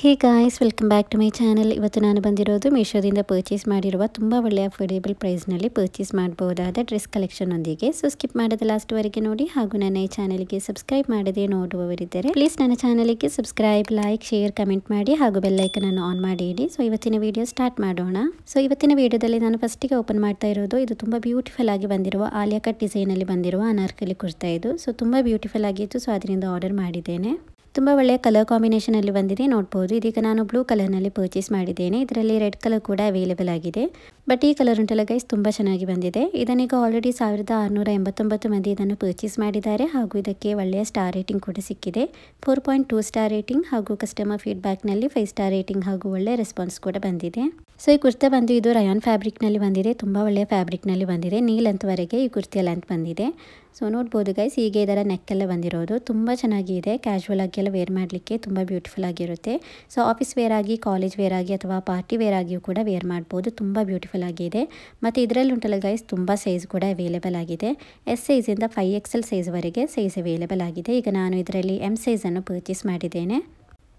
Hey guys, welcome back to my channel. ಇವತ್ತು ನಾನು ಬಂದಿರೋದು ಮೀಶೋದಿಂದ ಪರ್ಚೇಸ್ ಮಾಡಿರುವ ತುಂಬ ಒಳ್ಳೆಯ ಅಫೋರ್ಡೆಬಲ್ ಪ್ರೈಸ್ನಲ್ಲಿ ಪರ್ಚೇಸ್ ಮಾಡಬಹುದಾದ ಡ್ರೆಸ್ ಕಲೆಕ್ಷನ್ನೊಂದಿಗೆ. ಸೊ ಸ್ಕಿಪ್ ಮಾಡದೆ ಲಾಸ್ಟ್ವರೆಗೆ ನೋಡಿ, ಹಾಗೂ ನನ್ನ ಈ ಚಾನಲ್ಗೆ ಸಬ್ಸ್ಕ್ರೈಬ್ ಮಾಡದೆ ನೋಡುವವರಿದ್ದರೆ ಪ್ಲೀಸ್ ನನ್ನ ಚಾನಲ್ಗೆ ಸಬ್ಸ್ಕ್ರೈಬ್, ಲೈಕ್, ಶೇರ್, ಕಮೆಂಟ್ ಮಾಡಿ ಹಾಗೂ ಬೆಲ್ ಐಕನ್ ಅನ್ನು ಆನ್ ಮಾಡಿ ಇಡಿ. ಸೊ ಇವತ್ತಿನ ವಿಡಿಯೋ ಸ್ಟಾರ್ಟ್ ಮಾಡೋಣ. ಸೊ ಇವತ್ತಿನ ವಿಡಿಯೋದಲ್ಲಿ ನಾನು ಫಸ್ಟಿಗೆ ಓಪನ್ ಮಾಡ್ತಾ ಇರೋದು ಇದು ತುಂಬ ಬ್ಯೂಟಿಫುಲ್ ಆಗಿ ಬಂದಿರುವ ಆಲಿಯಾ ಕಟ್ ಡಿಸೈನಲ್ಲಿ ಬಂದಿರುವ ಅನಾರ್ಕಲಿ ಕುರ್ತಾ. ಇದು ಸೊ ತುಂಬ ಬ್ಯೂಟಿಫುಲ್ ಆಗಿತ್ತು. ಸೊ ಅದರಿಂದ ಆರ್ಡರ್ ಮಾಡಿದ್ದೇನೆ. ತುಂಬ ಒಳ್ಳೆಯ ಕಲರ್ ಕಾಂಬಿನೇಷನಲ್ಲಿ ಬಂದಿದೆ, ನೋಡ್ಬೋದು. ಇದೀಗ ನಾನು ಬ್ಲೂ ಕಲರ್ನಲ್ಲಿ ಪರ್ಚೇಸ್ ಮಾಡಿದ್ದೇನೆ. ಇದರಲ್ಲಿ ರೆಡ್ ಕಲರ್ ಕೂಡ ಅವೈಲೇಬಲ್ ಆಗಿದೆ. ಬಟ್ ಈ ಕಲರ್ ಉಂಟಲ್ಲ ಗೈಸ್, ತುಂಬ ಚೆನ್ನಾಗಿ ಬಂದಿದೆ. ಇದನ್ನೀಗ ಆಲ್ರೆಡಿ 1689 ಮಂದಿ ಇದನ್ನು ಪರ್ಚೇಸ್ ಮಾಡಿದ್ದಾರೆ. ಹಾಗೂ ಇದಕ್ಕೆ ಒಳ್ಳೆಯ ಸ್ಟಾರ್ ರೇಟಿಂಗ್ ಕೂಡ ಸಿಕ್ಕಿದೆ. 4.2 ಸ್ಟಾರ್ ರೇಟಿಂಗ್ ಹಾಗೂ ಕಸ್ಟಮರ್ ಫೀಡ್ಬ್ಯಾಕ್ನಲ್ಲಿ 5 ಸ್ಟಾರ್ ರೇಟಿಂಗ್ ಹಾಗೂ ಒಳ್ಳೆಯ ರೆಸ್ಪಾನ್ಸ್ ಕೂಡ ಬಂದಿದೆ. ಸೊ ಈ ಕುರ್ತಾ ಬಂದು ಇದು ರಯಾನ್ ಫ್ಯಾಬ್ರಿಕ್ನಲ್ಲಿ ಬಂದಿದೆ. ತುಂಬ ಒಳ್ಳೆಯ ಫ್ಯಾಬ್ರಿಕ್ನಲ್ಲಿ ಬಂದಿದೆ. ನೀ ಲೆಂತ್ವರೆಗೆ ಈ ಕುರ್ತಿಯ ಲೆಂತ್ ಬಂದಿದೆ. ಸೊ ನೋಡ್ಬೋದು ಗೈಸ್, ಹೀಗೆ ಇದರ ನೆಕ್ಕೆಲ್ಲ ಬಂದಿರೋದು ತುಂಬ ಚೆನ್ನಾಗಿದೆ. ಕ್ಯಾಶುವಲ್ ಆಗಿ ಎಲ್ಲ ವೇರ್ ಮಾಡಲಿಕ್ಕೆ ತುಂಬ ಬ್ಯೂಟಿಫುಲ್ ಆಗಿರುತ್ತೆ. ಸೊ ಆಫೀಸ್ ವೇರ್ ಆಗಿ, ಕಾಲೇಜ್ ವೇರ್ ಆಗಿ ಅಥವಾ ಪಾರ್ಟಿ ವೇರ್ ಆಗಿಯೂ ಕೂಡ ವೇರ್ ಮಾಡ್ಬೋದು. ತುಂಬ ಬ್ಯೂಟಿಫುಲ್ ಆಗಿದೆ. ಮತ್ತು ಇದರಲ್ಲಿ ಉಂಟಲ್ಲ ಗೈಸ್, ತುಂಬ ಸೈಜ್ ಕೂಡ ಅವೈಲೇಬಲ್ ಆಗಿದೆ. ಎಸ್ ಸೈಜಿಂದ 5XL ಸೈಜ್ವರೆಗೆ ಸೈಜ್ ಅವೈಲೇಬಲ್ ಆಗಿದೆ. ಈಗ ನಾನು ಇದರಲ್ಲಿ ಎಮ್ ಸೈಜನ್ನು ಪರ್ಚೇಸ್ ಮಾಡಿದ್ದೇನೆ.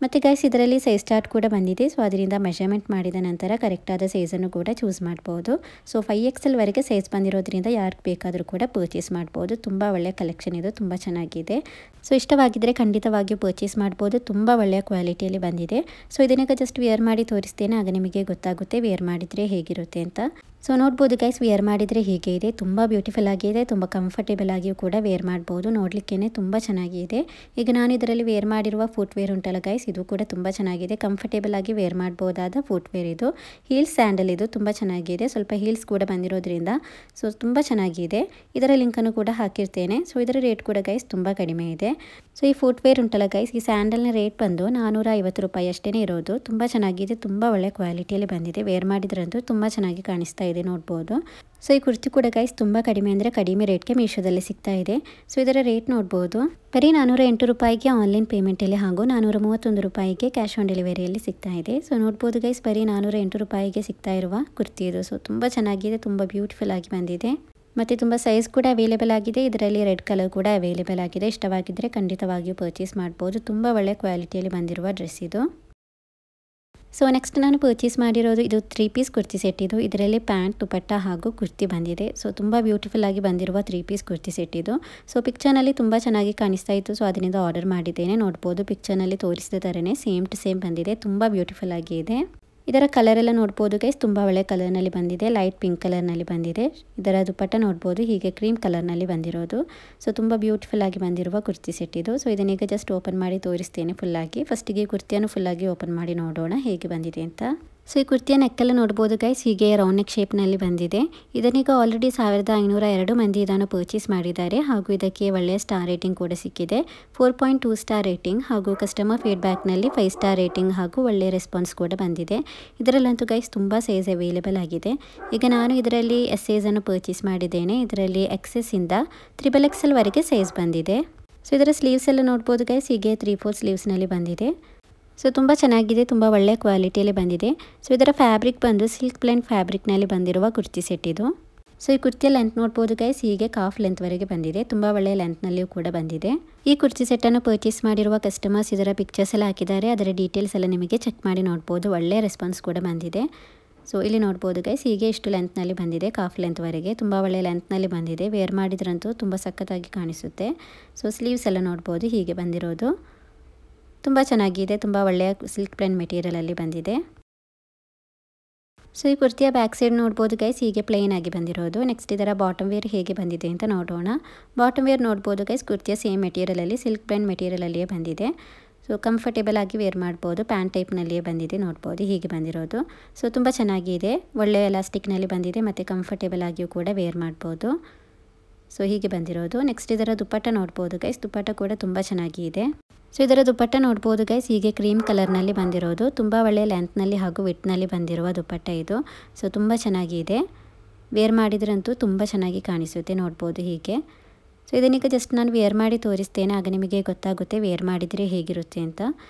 ಮತ್ತು ಗೈಸ್ ಇದರಲ್ಲಿ ಸೈಜ್ ಚಾರ್ಟ್ ಕೂಡ ಬಂದಿದೆ. ಸೊ ಅದರಿಂದ ಮೆಷರ್ಮೆಂಟ್ ಮಾಡಿದ ನಂತರ ಕರೆಕ್ಟಾದ ಸೈಜನ್ನು ಕೂಡ ಚೂಸ್ ಮಾಡ್ಬೋದು. ಸೊ 5XL ವರೆಗೆ ಸೈಜ್ ಬಂದಿರೋದ್ರಿಂದ ಯಾರಿಗೆ ಬೇಕಾದರೂ ಕೂಡ ಪರ್ಚೇಸ್ ಮಾಡ್ಬೋದು. ತುಂಬ ಒಳ್ಳೆಯ ಕಲೆಕ್ಷನ್ ಇದು, ತುಂಬ ಚೆನ್ನಾಗಿದೆ. ಸೊ ಇಷ್ಟವಾಗಿದ್ದರೆ ಖಂಡಿತವಾಗಿಯೂ ಪರ್ಚೇಸ್ ಮಾಡ್ಬೋದು. ತುಂಬ ಒಳ್ಳೆಯ ಕ್ವಾಲಿಟಿಯಲ್ಲಿ ಬಂದಿದೆ. ಸೊ ಇದನ್ನೀಗ ಜಸ್ಟ್ ವೇರ್ ಮಾಡಿ ತೋರಿಸ್ತೇನೆ, ಆಗ ನಿಮಗೆ ಗೊತ್ತಾಗುತ್ತೆ ವೇರ್ ಮಾಡಿದರೆ ಹೇಗಿರುತ್ತೆ ಅಂತ. ಸೊ ನೋಡ್ಬೋದು ಗೈಸ್, ವೇರ್ ಮಾಡಿದರೆ ಹೀಗೆ ಇದೆ. ತುಂಬ ಬ್ಯೂಟಿಫುಲ್ ಆಗಿದೆ, ತುಂಬ ಕಂಫರ್ಟೇಬಲ್ ಆಗಿಯೂ ಕೂಡ ವೇರ್ ಮಾಡ್ಬೋದು. ನೋಡಲಿಕ್ಕೇ ತುಂಬ ಚೆನ್ನಾಗಿದೆ. ಈಗ ನಾನು ಇದರಲ್ಲಿ ವೇರ್ ಮಾಡಿರುವ ಫುಟ್ವೇರ್ ಉಂಟಲ್ಲ ಗೈಸ್, ಇದು ಕೂಡ ತುಂಬ ಚೆನ್ನಾಗಿದೆ. ಕಂಫರ್ಟೇಬಲ್ ಆಗಿ ವೇರ್ ಮಾಡ್ಬೋದಾದ ಫುಟ್ವೇರ್ ಇದು. ಹೀಲ್ಸ್ ಸ್ಯಾಂಡಲ್ ಇದು ತುಂಬ ಚೆನ್ನಾಗಿದೆ. ಸ್ವಲ್ಪ ಹೀಲ್ಸ್ ಕೂಡ ಬಂದಿರೋದ್ರಿಂದ ಸೊ ತುಂಬ ಚೆನ್ನಾಗಿದೆ. ಇದರ ಲಿಂಕನ್ನು ಕೂಡ ಹಾಕಿರ್ತೇನೆ. ಸೊ ಇದರ ರೇಟ್ ಕೂಡ ಗೈಸ್ ತುಂಬ ಕಡಿಮೆ ಇದೆ. ಸೊ ಈ ಫುಟ್ವೇರ್ ಉಂಟಲ್ಲ ಗೈಸ್, ಈ ಸ್ಯಾಂಡಲ್ನ ರೇಟ್ ಬಂದು 450 ರೂಪಾಯಿ ಅಷ್ಟೇ ಇರೋದು. ತುಂಬ ಚೆನ್ನಾಗಿದೆ, ತುಂಬ ಒಳ್ಳೆ ಕ್ವಾಲಿಟಿಯಲ್ಲಿ ಬಂದಿದೆ. ವೇರ್ ಮಾಡಿದ್ರಂತೂ ತುಂಬ ಚೆನ್ನಾಗಿ ಕಾಣಿಸ್ತಾ ಇದೆ, ನೋಡ್ಬೋದು. ಸೊ ಈ ಕುರ್ತಿ ಕೂಡ ಗೈಸ್ ತುಂಬ ಕಡಿಮೆ ಅಂದರೆ ಕಡಿಮೆ ರೇಟ್ಗೆ ಮೀಶೋದಲ್ಲಿ ಸಿಗ್ತಾ ಇದೆ. ಸೊ ಇದರ ರೇಟ್ ನೋಡ್ಬೋದು, ಬರೀ 408 ರೂಪಾಯಿಗೆ ಆನ್ಲೈನ್ ಪೇಮೆಂಟಲ್ಲಿ ಹಾಗೂ 431 ರೂಪಾಯಿಗೆ ಕ್ಯಾಶ್ ಆನ್ ಡೆಲಿವರಿಯಲ್ಲಿ ಸಿಗ್ತಾ ಇದೆ. ಸೊ ನೋಡ್ಬೋದು ಗೈಸ್, ಬರೀ 408 ರೂಪಾಯಿಗೆ ಸಿಗ್ತಾ ಇರುವ ಕುರ್ತಿ ಇದು. ಸೊ ತುಂಬ ಚೆನ್ನಾಗಿದೆ, ತುಂಬ ಬ್ಯೂಟಿಫುಲ್ ಆಗಿ ಬಂದಿದೆ. ಮತ್ತು ತುಂಬ ಸೈಜ್ ಕೂಡ ಅವೈಲೇಬಲ್ ಆಗಿದೆ. ಇದರಲ್ಲಿ ರೆಡ್ ಕಲರ್ ಕೂಡ ಅವೈಲೇಬಲ್ ಆಗಿದೆ. ಇಷ್ಟವಾಗಿದ್ದರೆ ಖಂಡಿತವಾಗಿಯೂ ಪರ್ಚೇಸ್ ಮಾಡ್ಬೋದು. ತುಂಬ ಒಳ್ಳೆ ಕ್ವಾಲಿಟಿಯಲ್ಲಿ ಬಂದಿರುವ ಡ್ರೆಸ್ ಇದು. ಸೊ ನೆಕ್ಸ್ಟ್ ನಾನು ಪರ್ಚೇಸ್ ಮಾಡಿರೋದು ಇದು 3 ಪೀಸ್ ಕುರ್ತಿ ಸೆಟ್ ಇದು. ಇದರಲ್ಲಿ ಪ್ಯಾಂಟ್, ದುಪಟ್ಟ ಹಾಗೂ ಕುರ್ತಿ ಬಂದಿದೆ. ಸೊ ತುಂಬ ಬ್ಯೂಟಿಫುಲ್ ಆಗಿ ಬಂದಿರುವ 3 ಪೀಸ್ ಕುರ್ತಿ ಸೆಟ್ ಇದು. ಸೊ ಪಿಕ್ಚರ್ನಲ್ಲಿ ತುಂಬ ಚೆನ್ನಾಗಿ ಕಾಣಿಸ್ತಾ ಇತ್ತು. ಸೊ ಅದರಿಂದ ಆರ್ಡರ್ ಮಾಡಿದ್ದೇನೆ. ನೋಡ್ಬೋದು, ಪಿಕ್ಚರ್ನಲ್ಲಿ ತೋರಿಸಿದ ಥರನೇ ಸೇಮ್ ಟು ಸೇಮ್ ಬಂದಿದೆ. ತುಂಬ ಬ್ಯೂಟಿಫುಲ್ ಆಗಿ ಇದೆ. ಇದರ ಕಲರ್ ಎಲ್ಲ ನೋಡ್ಬೋದು ಗೈಸ್, ತುಂಬ ಒಳ್ಳೆ ಕಲರ್ನಲ್ಲಿ ಬಂದಿದೆ. ಲೈಟ್ ಪಿಂಕ್ ಕಲರ್ನಲ್ಲಿ ಬಂದಿದೆ. ಇದರ ದುಪಟ್ಟ ನೋಡ್ಬೋದು, ಹೀಗೆ ಕ್ರೀಮ್ ಕಲರ್ನಲ್ಲಿ ಬಂದಿರೋದು. ಸೊ ತುಂಬ ಬ್ಯೂಟಿಫುಲ್ ಆಗಿ ಬಂದಿರುವ ಕುರ್ತಿ ಸೆಟ್ ಇದು. ಸೊ ಇದನ್ನೀಗ ಜಸ್ಟ್ ಓಪನ್ ಮಾಡಿ ತೋರಿಸ್ತೇನೆ ಫುಲ್ಲಾಗಿ. ಫಸ್ಟಿಗೆ ಕುರ್ತಿಯನ್ನು ಫುಲ್ಲಾಗಿ ಓಪನ್ ಮಾಡಿ ನೋಡೋಣ ಹೇಗೆ ಬಂದಿದೆ ಅಂತ. ಸೊ ಈ ಕುರ್ತಿಯ ನೆಕ್ಕೆಲ್ಲ ನೋಡ್ಬೋದು ಗೈಸ್, ಹೀಗೆ ರೌಂಡ್ ನೆಕ್ ಶೇಪ್ನಲ್ಲಿ ಬಂದಿದೆ. ಇದನ್ನೀಗ ಆಲ್ರೆಡಿ 1502 ಮಂದಿ ಇದನ್ನು ಪರ್ಚೇಸ್ ಮಾಡಿದ್ದಾರೆ. ಹಾಗೂ ಇದಕ್ಕೆ ಒಳ್ಳೆಯ ಸ್ಟಾರ್ ರೇಟಿಂಗ್ ಕೂಡ ಸಿಕ್ಕಿದೆ. 4.2 ಸ್ಟಾರ್ ರೇಟಿಂಗ್ ಹಾಗೂ ಕಸ್ಟಮರ್ ಫೀಡ್ಬ್ಯಾಕ್ನಲ್ಲಿ 5 ಸ್ಟಾರ್ ರೇಟಿಂಗ್ ಹಾಗೂ ಒಳ್ಳೆಯ ರೆಸ್ಪಾನ್ಸ್ ಕೂಡ ಬಂದಿದೆ. ಇದರಲ್ಲಂತೂ ಗೈಸ್ ತುಂಬ ಸೈಜ್ ಅವೈಲೇಬಲ್ ಆಗಿದೆ. ಈಗ ನಾನು ಇದರಲ್ಲಿ ಎಸ್ ಸೈಜನ್ನು ಪರ್ಚೇಸ್ ಮಾಡಿದ್ದೇನೆ. ಇದರಲ್ಲಿ XS ಇಂದ 3XL ವರೆಗೆ ಸೈಜ್ ಬಂದಿದೆ. ಸೊ ಇದರ ಸ್ಲೀವ್ಸ್ ಎಲ್ಲ ನೋಡ್ಬೋದು ಗೈಸ್, ಹೀಗೆ 3/4 ಸ್ಲೀವ್ಸ್ನಲ್ಲಿ ಬಂದಿದೆ. ಸೊ ತುಂಬ ಚೆನ್ನಾಗಿದೆ, ತುಂಬ ಒಳ್ಳೆಯ ಕ್ವಾಲಿಟಿಯಲ್ಲಿ ಬಂದಿದೆ. ಸೊ ಇದರ ಫ್ಯಾಬ್ರಿಕ್ ಬಂದು ಸಿಲ್ಕ್ ಬ್ಲೆಂಡ್ ಫ್ಯಾಬ್ರಿಕ್ನಲ್ಲಿ ಬಂದಿರುವ ಕುರ್ತಿ ಸೆಟ್ ಇದು. ಸೊ ಈ ಕುರ್ತಿಯ ಲೆಂತ್ ನೋಡ್ಬೋದು ಗೈಸ್, ಹೀಗೆ ಕಾಫ್ ಲೆಂತ್ವರೆಗೆ ಬಂದಿದೆ. ತುಂಬ ಒಳ್ಳೆಯ ಲೆಂತ್ನಲ್ಲಿಯೂ ಕೂಡ ಬಂದಿದೆ. ಈ ಕುರ್ತಿ ಸೆಟ್ಟನ್ನು ಪರ್ಚೇಸ್ ಮಾಡಿರುವ ಕಸ್ಟಮರ್ಸ್ ಇದರ ಪಿಕ್ಚರ್ಸ್ ಎಲ್ಲ ಹಾಕಿದ್ದಾರೆ. ಅದರ ಡೀಟೇಲ್ಸ್ ಎಲ್ಲ ನಿಮಗೆ ಚೆಕ್ ಮಾಡಿ ನೋಡ್ಬೋದು. ಒಳ್ಳೆಯ ರೆಸ್ಪಾನ್ಸ್ ಕೂಡ ಬಂದಿದೆ. ಸೊ ಇಲ್ಲಿ ನೋಡ್ಬೋದು ಗೈಸ್, ಹೀಗೆ ಇಷ್ಟು ಲೆಂತ್ನಲ್ಲಿ ಬಂದಿದೆ, ಕಾಫ್ ಲೆಂತ್ವರೆಗೆ. ತುಂಬ ಒಳ್ಳೆಯ ಲೆಂತ್ನಲ್ಲಿ ಬಂದಿದೆ. ವೇರ್ ಮಾಡಿದ್ರಂತೂ ತುಂಬ ಸಖತ್ತಾಗಿ ಕಾಣಿಸುತ್ತೆ. ಸೊ ಸ್ಲೀವ್ಸ್ ಎಲ್ಲ ನೋಡ್ಬೋದು, ಹೀಗೆ ಬಂದಿರೋದು. ತುಂಬ ಚೆನ್ನಾಗಿದೆ, ತುಂಬ ಒಳ್ಳೆಯ ಸಿಲ್ಕ್ ಪ್ಲೇನ್ ಮೆಟೀರಿಯಲಲ್ಲಿ ಬಂದಿದೆ. ಸೊ ಈ ಕುರ್ತಿಯ ಬ್ಯಾಕ್ ಸೈಡ್ ನೋಡ್ಬೋದು ಗೈಸ್, ಹೀಗೆ ಪ್ಲೇನ್ ಆಗಿ ಬಂದಿರೋದು. ನೆಕ್ಸ್ಟ್ ಇದರ ಬಾಟಮ್ ವೇರ್ ಹೇಗೆ ಬಂದಿದೆ ಅಂತ ನೋಡೋಣ. ಬಾಟಮ್ ವೇರ್ ನೋಡ್ಬೋದು ಗೈಸ್, ಕುರ್ತಿಯ ಸೇಮ್ ಮೆಟೀರಿಯಲಲ್ಲಿ ಸಿಲ್ಕ್ ಪ್ಲೇನ್ ಮೆಟೀರಿಯಲಲ್ಲಿಯೇ ಬಂದಿದೆ. ಸೊ ಕಂಫರ್ಟೇಬಲ್ ಆಗಿ ವೇರ್ ಮಾಡ್ಬೋದು. ಪ್ಯಾಂಟ್ ಟೈಪ್ನಲ್ಲಿಯೇ ಬಂದಿದೆ, ನೋಡ್ಬೋದು ಹೀಗೆ ಬಂದಿರೋದು. ಸೊ ತುಂಬ ಚೆನ್ನಾಗಿದೆ, ಒಳ್ಳೆಯ ಎಲಾಸ್ಟಿಕ್ನಲ್ಲಿ ಬಂದಿದೆ ಮತ್ತು ಕಂಫರ್ಟೇಬಲ್ ಆಗಿಯೂ ಕೂಡ ವೇರ್ ಮಾಡ್ಬೋದು. ಸೊ ಹೀಗೆ ಬಂದಿರೋದು. ನೆಕ್ಸ್ಟ್ ಇದರ ದುಪಟ್ಟ ನೋಡ್ಬೋದು ಗೈಸ್, ದುಪಟ್ಟ ಕೂಡ ತುಂಬ ಚೆನ್ನಾಗಿದೆ. ಸೊ ಇದರ ದುಪಟ್ಟ ನೋಡ್ಬೋದು ಗೈಸ್, ಹೀಗೆ ಕ್ರೀಮ್ ಕಲರ್ನಲ್ಲಿ ಬಂದಿರೋದು. ತುಂಬ ಒಳ್ಳೆಯ ಲೆಂತ್ನಲ್ಲಿ ಹಾಗೂ ವಿಡ್ತ್ನಲ್ಲಿ ಬಂದಿರುವ ದುಪಟ್ಟ ಇದು. ಸೊ ತುಂಬ ಚೆನ್ನಾಗಿದೆ, ವೇರ್ ಮಾಡಿದ್ರಂತೂ ತುಂಬ ಚೆನ್ನಾಗಿ ಕಾಣಿಸುತ್ತೆ, ನೋಡ್ಬೋದು ಹೀಗೆ. ಸೊ ಇದನ್ನೀಗ ಜಸ್ಟ್ ನಾನು ವೇರ್ ಮಾಡಿ ತೋರಿಸ್ತೇನೆ, ಆಗ ನಿಮಗೆ ಗೊತ್ತಾಗುತ್ತೆ ವೇರ್ ಮಾಡಿದರೆ ಹೇಗಿರುತ್ತೆ ಅಂತ.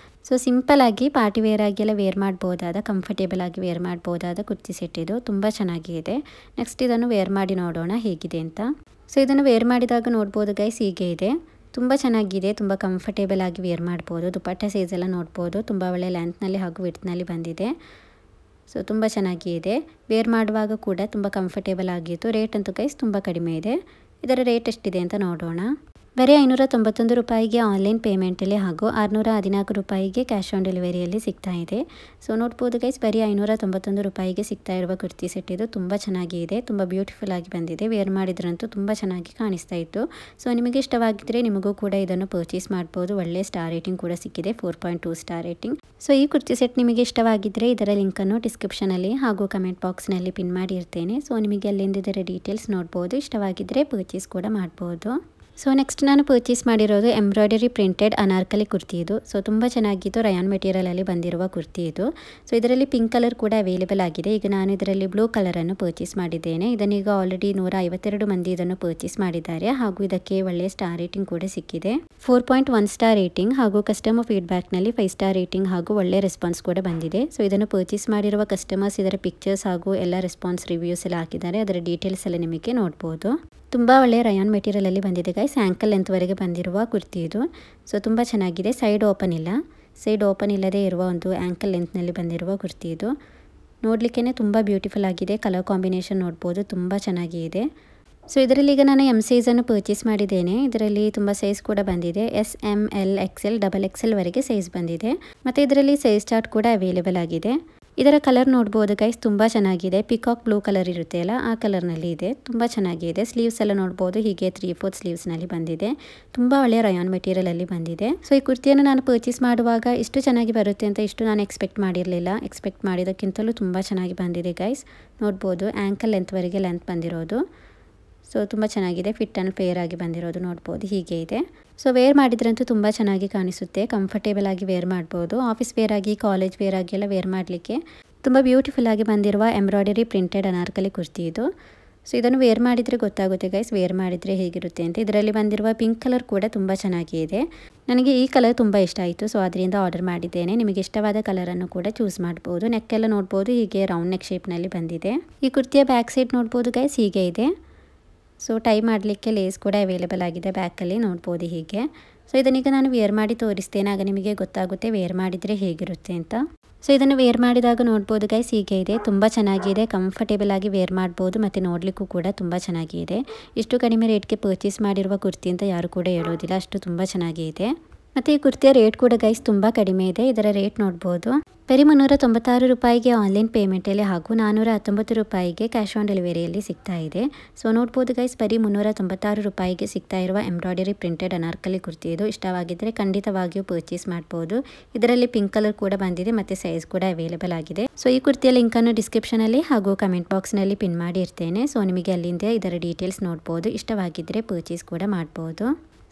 ಸೊ ಸಿಂಪಲ್ಲಾಗಿ ಪಾರ್ಟಿ ವೇರ್ ಆಗಿ ಎಲ್ಲ ವೇರ್ ಮಾಡ್ಬೋದಾದ, ಕಂಫರ್ಟೇಬಲ್ ಆಗಿ ವೇರ್ ಮಾಡ್ಬೋದಾದ ಕುರ್ತಿ ಸೆಟ್ ಇದು. ತುಂಬ ಚೆನ್ನಾಗಿದೆ. ನೆಕ್ಸ್ಟ್ ಇದನ್ನು ವೇರ್ ಮಾಡಿ ನೋಡೋಣ ಹೇಗಿದೆ ಅಂತ. ಸೊ ಇದನ್ನು ವೇರ್ ಮಾಡಿದಾಗ ನೋಡ್ಬೋದು ಗೈಸ್, ಹೀಗೆ ಇದೆ. ತುಂಬ ಚೆನ್ನಾಗಿದೆ, ತುಂಬ ಕಂಫರ್ಟೇಬಲ್ ಆಗಿ ವೇರ್ ಮಾಡ್ಬೋದು. ದುಪಟ್ಟೆ ಸೈಜ್ ಎಲ್ಲ ನೋಡ್ಬೋದು, ತುಂಬ ಒಳ್ಳೆ ಲೆಂತ್ನಲ್ಲಿ ಹಾಗೂ ವಿಡ್ತ್ನಲ್ಲಿ ಬಂದಿದೆ. ಸೊ ತುಂಬ ಚೆನ್ನಾಗಿದೆ, ವೇರ್ ಮಾಡುವಾಗ ಕೂಡ ತುಂಬ ಕಂಫರ್ಟೇಬಲ್ ಆಗಿತ್ತು. ರೇಟ್ ಅಂತೂ ಗೈಸ್ ತುಂಬ ಕಡಿಮೆ ಇದೆ. ಇದರ ರೇಟ್ ಎಷ್ಟಿದೆ ಅಂತ ನೋಡೋಣ. ಬರೀ 591 ರೂಪಾಯಿಗೆ ಆನ್ಲೈನ್ ಪೇಮೆಂಟಲ್ಲಿ ಹಾಗೂ 614 ರೂಪಾಯಿಗೆ ಕ್ಯಾಶ್ ಆನ್ ಡೆಲಿವರಿಯಲ್ಲಿ ಸಿಗ್ತಾ ಇದೆ. ಸೊ ನೋಡ್ಬೋದು ಗೈಸ್, ಬರೀ 591 ರೂಪಾಯಿಗೆ ಸಿಗ್ತಾ ಇರುವ ಕುರ್ತಿ ಸೆಟ್ ಇದು. ತುಂಬ ಚೆನ್ನಾಗಿದೆ, ತುಂಬ ಬ್ಯೂಟಿಫುಲ್ ಆಗಿ ಬಂದಿದೆ. ವೇರ್ ಮಾಡಿದ್ರಂತೂ ತುಂಬ ಚೆನ್ನಾಗಿ ಕಾಣಿಸ್ತಾ ಇತ್ತು. ಸೊ ನಿಮಗೆ ಇಷ್ಟವಾಗಿದ್ದರೆ ನಿಮಗೂ ಕೂಡ ಇದನ್ನು ಪರ್ಚೇಸ್ ಮಾಡ್ಬೋದು. ಒಳ್ಳೆ ಸ್ಟಾರ್ ರೇಟಿಂಗ್ ಕೂಡ ಸಿಕ್ಕಿದೆ, 4.2 ಸ್ಟಾರ್ ರೇಟಿಂಗ್. ಸೊ ಈ ಕುರ್ತಿ ಸೆಟ್ ನಿಮಗೆ ಇಷ್ಟವಾಗಿದ್ದರೆ ಇದರ ಲಿಂಕನ್ನು ಡಿಸ್ಕ್ರಿಪ್ಷನಲ್ಲಿ ಹಾಗೂ ಕಮೆಂಟ್ ಬಾಕ್ಸ್ನಲ್ಲಿ ಪಿನ್ ಮಾಡಿರ್ತೇನೆ. ಸೊ ನಿಮಗೆ ಅಲ್ಲಿಂದ ಇದರ ಡೀಟೇಲ್ಸ್ ನೋಡ್ಬೋದು. ಇಷ್ಟವಾಗಿದ್ದರೆ ಪರ್ಚೇಸ್ ಕೂಡ ಮಾಡ್ಬೋದು. ಸೊ ನೆಕ್ಸ್ಟ್ ನಾನು ಪರ್ಚೇಸ್ ಮಾಡಿರೋದು ಎಂಬ್ರಾಯ್ಡರಿ ಪ್ರಿಂಟೆಡ್ ಅನಾರ್ಕಲಿ ಕುರ್ತಿ ಇದು. ಸೊ ತುಂಬ ಚೆನ್ನಾಗಿತ್ತು, ರಯಾನ್ ಮೆಟೀರಿಯಲಲ್ಲಿ ಬಂದಿರುವ ಕುರ್ತಿ ಇದು. ಸೊ ಇದರಲ್ಲಿ ಪಿಂಕ್ ಕಲರ್ ಕೂಡ ಅವೈಲೇಬಲ್ ಆಗಿದೆ. ಈಗ ನಾನು ಇದರಲ್ಲಿ ಬ್ಲೂ ಕಲರನ್ನು ಪರ್ಚೇಸ್ ಮಾಡಿದ್ದೇನೆ. ಇದನ್ನೀಗ ಆಲ್ರೆಡಿ 152 ಮಂದಿ ಇದನ್ನು ಪರ್ಚೇಸ್ ಮಾಡಿದ್ದಾರೆ ಹಾಗೂ ಇದಕ್ಕೆ ಒಳ್ಳೆಯ ಸ್ಟಾರ್ ರೇಟಿಂಗ್ ಕೂಡ ಸಿಕ್ಕಿದೆ, 4.1 ಸ್ಟಾರ್ ರೇಟಿಂಗ್ ಹಾಗೂ ಕಸ್ಟಮರ್ ಫೀಡ್ಬ್ಯಾಕ್ನಲ್ಲಿ 5 ಸ್ಟಾರ್ ರೇಟಿಂಗ್ ಹಾಗೂ ಒಳ್ಳೆ ರೆಸ್ಪಾನ್ಸ್ ಕೂಡ ಬಂದಿದೆ. ಸೊ ಇದನ್ನು ಪರ್ಚೇಸ್ ಮಾಡಿರುವ ಕಸ್ಟಮರ್ಸ್ ಇದರ ಪಿಕ್ಚರ್ಸ್ ಹಾಗೂ ಎಲ್ಲ ರೆಸ್ಪಾನ್ಸ್ ರಿವ್ಯೂಸ್ ಎಲ್ಲ ಹಾಕಿದ್ದಾರೆ. ಅದರ ಡೀಟೇಲ್ಸ್ ಎಲ್ಲ ನಿಮಗೆ ನೋಡ್ಬೋದು. ತುಂಬ ಒಳ್ಳೆಯ ರಯಾನ್ ಮೆಟೀರಿಯಲಲ್ಲಿ ಬಂದಿದೆ ಗೈಸ್, ಆ್ಯಂಕಲ್ ಲೆಂತ್ವರೆಗೆ ಬಂದಿರುವ ಕುರ್ತಿ ಇದು. ಸೊ ತುಂಬ ಚೆನ್ನಾಗಿದೆ, ಸೈಡ್ ಓಪನ್ ಇಲ್ಲ, ಸೈಡ್ ಓಪನ್ ಇಲ್ಲದೆ ಇರುವ ಒಂದು ಆ್ಯಂಕಲ್ ಲೆಂತ್ನಲ್ಲಿ ಬಂದಿರುವ ಕುರ್ತಿ ಇದು. ನೋಡಲಿಕ್ಕೇ ತುಂಬ ಬ್ಯೂಟಿಫುಲ್ ಆಗಿದೆ, ಕಲರ್ ಕಾಂಬಿನೇಷನ್ ನೋಡ್ಬೋದು, ತುಂಬ ಚೆನ್ನಾಗಿದೆ. ಸೊ ಇದರಲ್ಲಿ ಈಗ ನಾನು ಎಮ್ ಸೈಜನ್ನು ಪರ್ಚೇಸ್ ಮಾಡಿದ್ದೇನೆ. ಇದರಲ್ಲಿ ತುಂಬ ಸೈಜ್ ಕೂಡ ಬಂದಿದೆ, SM, L, XL, XXL ವರೆಗೆ ಸೈಜ್ ಬಂದಿದೆ. ಮತ್ತು ಇದರಲ್ಲಿ ಸೈಜ್ ಚಾರ್ಟ್ ಕೂಡ ಅವೈಲೇಬಲ್ ಆಗಿದೆ. ಇದರ ಕಲರ್ ನೋಡ್ಬೋದು ಗೈಸ್, ತುಂಬ ಚೆನ್ನಾಗಿದೆ. ಪಿಕಾಕ್ ಬ್ಲೂ ಕಲರ್ ಇರುತ್ತೆ ಅಲ್ಲ, ಆ ಕಲರ್ನಲ್ಲಿ ಇದೆ, ತುಂಬ ಚೆನ್ನಾಗಿದೆ. ಸ್ಲೀವ್ಸ್ ಎಲ್ಲ ನೋಡ್ಬೋದು, ಹೀಗೆ 3/4 ಸ್ಲೀವ್ಸ್ನಲ್ಲಿ ಬಂದಿದೆ. ತುಂಬ ಒಳ್ಳೆಯ ರಯಾನ್ ಮೆಟೀರಿಯಲಲ್ಲಿ ಬಂದಿದೆ. ಸೊ ಈ ಕುರ್ತಿಯನ್ನು ನಾನು ಪರ್ಚೇಸ್ ಮಾಡುವಾಗ ಇಷ್ಟು ಚೆನ್ನಾಗಿ ಬರುತ್ತೆ ಅಂತ ಇಷ್ಟು ನಾನು ಎಕ್ಸ್ಪೆಕ್ಟ್ ಮಾಡಿರಲಿಲ್ಲ. ಎಕ್ಸ್ಪೆಕ್ಟ್ ಮಾಡಿದ್ದಕ್ಕಿಂತಲೂ ತುಂಬ ಚೆನ್ನಾಗಿ ಬಂದಿದೆ ಗೈಸ್. ನೋಡ್ಬೋದು ಆ್ಯಂಕಲ್ ಲೆಂತ್ವರೆಗೆ ಲೆಂತ್ ಬಂದಿರೋದು. ಸೊ ತುಂಬ ಚೆನ್ನಾಗಿದೆ, ಫಿಟ್ ಆ್ಯಂಡ್ ಫೇರ್ ಆಗಿ ಬಂದಿರೋದು ನೋಡ್ಬೋದು, ಹೀಗೆ ಇದೆ. ಸೊ ವೇರ್ ಮಾಡಿದ್ರಂತೂ ತುಂಬ ಚೆನ್ನಾಗಿ ಕಾಣಿಸುತ್ತೆ, ಕಂಫರ್ಟೇಬಲ್ ಆಗಿ ವೇರ್ ಮಾಡ್ಬೋದು. ಆಫೀಸ್ ವೇರ್ ಆಗಿ, ಕಾಲೇಜ್ ವೇರ್ ಆಗಿ ಎಲ್ಲ ವೇರ್ ಮಾಡಲಿಕ್ಕೆ ತುಂಬ ಬ್ಯೂಟಿಫುಲ್ ಆಗಿ ಬಂದಿರುವ ಎಂಬ್ರಾಯ್ಡರಿ ಪ್ರಿಂಟೆಡ್ ಅನಾರ್ಕಲಿ ಕುರ್ತಿ ಇದು. ಸೊ ಇದನ್ನು ವೇರ್ ಮಾಡಿದರೆ ಗೊತ್ತಾಗುತ್ತೆ ಗೈಸ್, ವೇರ್ ಮಾಡಿದರೆ ಹೇಗಿರುತ್ತೆ ಅಂತ. ಇದರಲ್ಲಿ ಬಂದಿರುವ ಪಿಂಕ್ ಕಲರ್ ಕೂಡ ತುಂಬ ಚೆನ್ನಾಗಿದೆ. ನನಗೆ ಈ ಕಲರ್ ತುಂಬ ಇಷ್ಟ ಆಯಿತು, ಸೊ ಅದರಿಂದ ಆರ್ಡರ್ ಮಾಡಿದ್ದೇನೆ. ನಿಮಗೆ ಇಷ್ಟವಾದ ಕಲರನ್ನು ಕೂಡ ಚೂಸ್ ಮಾಡ್ಬೋದು. ನೆಕ್ಕೆಲ್ಲ ನೋಡ್ಬೋದು, ಹೀಗೆ ರೌಂಡ್ ನೆಕ್ ಶೇಪ್ನಲ್ಲಿ ಬಂದಿದೆ. ಈ ಕುರ್ತಿಯ ಬ್ಯಾಕ್ ಸೈಡ್ ನೋಡ್ಬೋದು ಗೈಸ್, ಹೀಗೆ ಇದೆ. ಸೊ ಟೈ ಮಾಡಲಿಕ್ಕೆ ಲೇಸ್ ಕೂಡ ಅವೈಲೇಬಲ್ ಆಗಿದೆ ಬ್ಯಾಕಲ್ಲಿ, ನೋಡ್ಬೋದು ಹೀಗೆ. ಸೊ ಇದನ್ನೀಗ ನಾನು ವೇರ್ ಮಾಡಿ ತೋರಿಸ್ತೇನೆ, ಆಗ ನಿಮಗೆ ಗೊತ್ತಾಗುತ್ತೆ ವೇರ್ ಮಾಡಿದರೆ ಹೇಗಿರುತ್ತೆ ಅಂತ. ಸೊ ಇದನ್ನು ವೇರ್ ಮಾಡಿದಾಗ ನೋಡ್ಬೋದು ಗೈಸ್, ಹೀಗೆ ಇದೆ, ತುಂಬ ಚೆನ್ನಾಗಿದೆ, ಕಂಫರ್ಟೇಬಲ್ ಆಗಿ ವೇರ್ ಮಾಡ್ಬೋದು ಮತ್ತು ನೋಡಲಿಕ್ಕೂ ಕೂಡ ತುಂಬ ಚೆನ್ನಾಗಿದೆ. ಇಷ್ಟು ಕಡಿಮೆ ರೇಟ್ಗೆ ಪರ್ಚೇಸ್ ಮಾಡಿರುವ ಕುರ್ತಿ ಅಂತ ಯಾರು ಕೂಡ ಹೇಳೋದಿಲ್ಲ, ಅಷ್ಟು ತುಂಬ ಚೆನ್ನಾಗಿದೆ. ಮತ್ತು ಈ ಕುರ್ತಿಯ ರೇಟ್ ಕೂಡ ಗೈಸ್ ತುಂಬ ಕಡಿಮೆ ಇದೆ. ಇದರ ರೇಟ್ ನೋಡ್ಬೋದು, ಬರೀ 396 ರೂಪಾಯಿಗೆ ಆನ್ಲೈನ್ ಪೇಮೆಂಟಲ್ಲಿ ಹಾಗೂ 419 ರೂಪಾಯಿಗೆ ಕ್ಯಾಶ್ ಆನ್ ಡೆಲಿವರಿಯಲ್ಲಿ ಸಿಗ್ತಾ ಇದೆ. ಸೊ ನೋಡ್ಬೋದು ಗೈಸ್, ಬರೀ 396 ರೂಪಾಯಿಗೆ ಸಿಗ್ತಾ ಇರುವ ಎಂಬ್ರಾಯ್ಡರಿ ಪ್ರಿಂಟೆಡ್ ಅನಾರ್ಕಲಿ ಕುರ್ತಿ ಇದು. ಇಷ್ಟವಾಗಿದ್ದರೆ ಖಂಡಿತವಾಗಿಯೂ ಪರ್ಚೇಸ್ ಮಾಡ್ಬೋದು. ಇದರಲ್ಲಿ ಪಿಂಕ್ ಕಲರ್ ಕೂಡ ಬಂದಿದೆ ಮತ್ತು ಸೈಜ್ ಕೂಡ ಅವೈಲೇಬಲ್ ಆಗಿದೆ. ಸೊ ಈ ಕುರ್ತಿಯ ಲಿಂಕನ್ನು ಡಿಸ್ಕ್ರಿಪ್ಷನಲ್ಲಿ ಹಾಗೂ ಕಮೆಂಟ್ ಬಾಕ್ಸ್ನಲ್ಲಿ ಪಿನ್ ಮಾಡಿ ಇರ್ತೇನೆ. ಸೊ ನಿಮಗೆ ಅಲ್ಲಿಂದ ಇದರ ಡೀಟೇಲ್ಸ್ ನೋಡ್ಬೋದು. ಇಷ್ಟವಾಗಿದ್ದರೆ ಪರ್ಚೇಸ್ ಕೂಡ ಮಾಡ್ಬೋದು.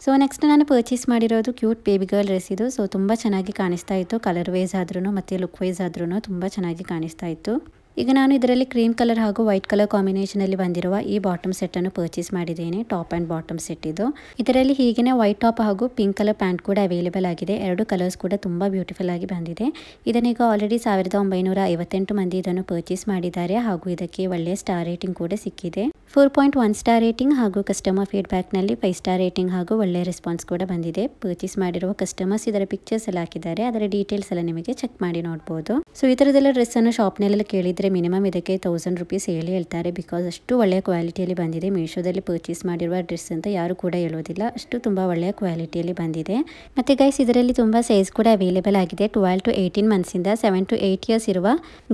ಸೊ ನೆಕ್ಸ್ಟ್ ನಾನು ಪರ್ಚೇಸ್ ಮಾಡಿರೋದು ಕ್ಯೂಟ್ ಬೇಬಿ ಗರ್ಲ್ ಡ್ರೆಸ್ ಇದು. ಸೊ ತುಂಬ ಚೆನ್ನಾಗಿ ಕಾಣಿಸ್ತಾ ಇತ್ತು, ಕಲರ್ ವೈಸ್ ಆದ್ರೂ ಮತ್ತು ಲುಕ್ ವೈಸ್ ಆದ್ರೂ ತುಂಬ ಚೆನ್ನಾಗಿ ಕಾಣಿಸ್ತಾ ಇತ್ತು. ಈಗ ನಾನು ಇದರಲ್ಲಿ ಕ್ರೀಮ್ ಕಲರ್ ಹಾಗೂ ವೈಟ್ ಕಲರ್ ಕಾಂಬಿನೇಷನಲ್ಲಿ ಬಂದಿರುವ ಈ ಬಾಟಮ್ ಸೆಟ್ಟನ್ನು ಪರ್ಚೇಸ್ ಮಾಡಿದ್ದೇನೆ, ಟಾಪ್ ಆ್ಯಂಡ್ ಬಾಟಮ್ ಸೆಟ್ ಇದು. ಇದರಲ್ಲಿ ಹೀಗೆ ವೈಟ್ ಟಾಪ್ ಹಾಗೂ ಪಿಂಕ್ ಕಲರ್ ಪ್ಯಾಂಟ್ ಕೂಡ ಅವೈಲೇಬಲ್ ಆಗಿದೆ. ಎರಡು ಕಲರ್ಸ್ ಕೂಡ ತುಂಬ ಬ್ಯೂಟಿಫುಲ್ ಆಗಿ ಬಂದಿದೆ. ಇದನ್ನೀಗ ಆಲ್ರೆಡಿ 1958 ಮಂದಿ ಇದನ್ನು ಪರ್ಚೇಸ್ ಮಾಡಿದ್ದಾರೆ ಹಾಗೂ ಇದಕ್ಕೆ ಒಳ್ಳೆಯ ಸ್ಟಾರ್ ರೇಟಿಂಗ್ ಕೂಡ ಸಿಕ್ಕಿದೆ, 4.1 ಸ್ಟಾರ್ ರೇಟಿಂಗ್ ಹಾಗೂ ಕಸ್ಟಮರ್ ಫೀಡ್ಬ್ಯಾಕ್ನಲ್ಲಿ 5 ಸ್ಟಾರ್ ರೇಟಿಂಗ್ ಹಾಗೂ ಒಳ್ಳೆಯ ರೆಸ್ಪಾನ್ಸ್ ಕೂಡ ಬಂದಿದೆ. ಪರ್ಚೇಸ್ ಮಾಡಿರುವ ಕಸ್ಟಮರ್ಸ್ ಇದರ ಪಿಕ್ಚರ್ಸ್ ಎಲ್ಲ ಹಾಕಿದ್ದಾರೆ, ಅದರ ಡೀಟೇಲ್ಸ್ ಎಲ್ಲ ನಿಮಗೆ ಚೆಕ್ ಮಾಡಿ ನೋಡ್ಬೋದು. ಸೊ ಈ ಥರದೆಲ್ಲ ಡ್ರೆಸ್ಸನ್ನು ಶಾಪ್ನಲ್ಲೆಲ್ಲ ಕೇಳಿದರೆ ಮಿನಿಮಮ್ ಇದಕ್ಕೆ 1000 ರೂಪೀಸ್ ಹೇಳ್ತಾರೆ, ಬಿಕಾಸ್ ಅಷ್ಟು ಒಳ್ಳೆಯ ಕ್ವಾಲಿಟಿಯಲ್ಲಿ ಬಂದಿದೆ. ಮೀಶೋದಲ್ಲಿ ಪರ್ಚೇಸ್ ಮಾಡಿರುವ ಡ್ರೆಸ್ ಅಂತ ಯಾರು ಕೂಡ ಹೇಳೋದಿಲ್ಲ, ಅಷ್ಟು ತುಂಬ ಒಳ್ಳೆಯ ಕ್ವಾಲಿಟಿಯಲ್ಲಿ ಬಂದಿದೆ. ಮತ್ತು ಗೈಸ್ ಇದರಲ್ಲಿ ತುಂಬ ಸೈಜ್ ಕೂಡ ಅವೈಲೇಬಲ್ ಆಗಿದೆ. 12 to 18 ಮಂತ್ಸಿಂದ 7 to 8 ಇಯರ್ಸ್ ಇರುವ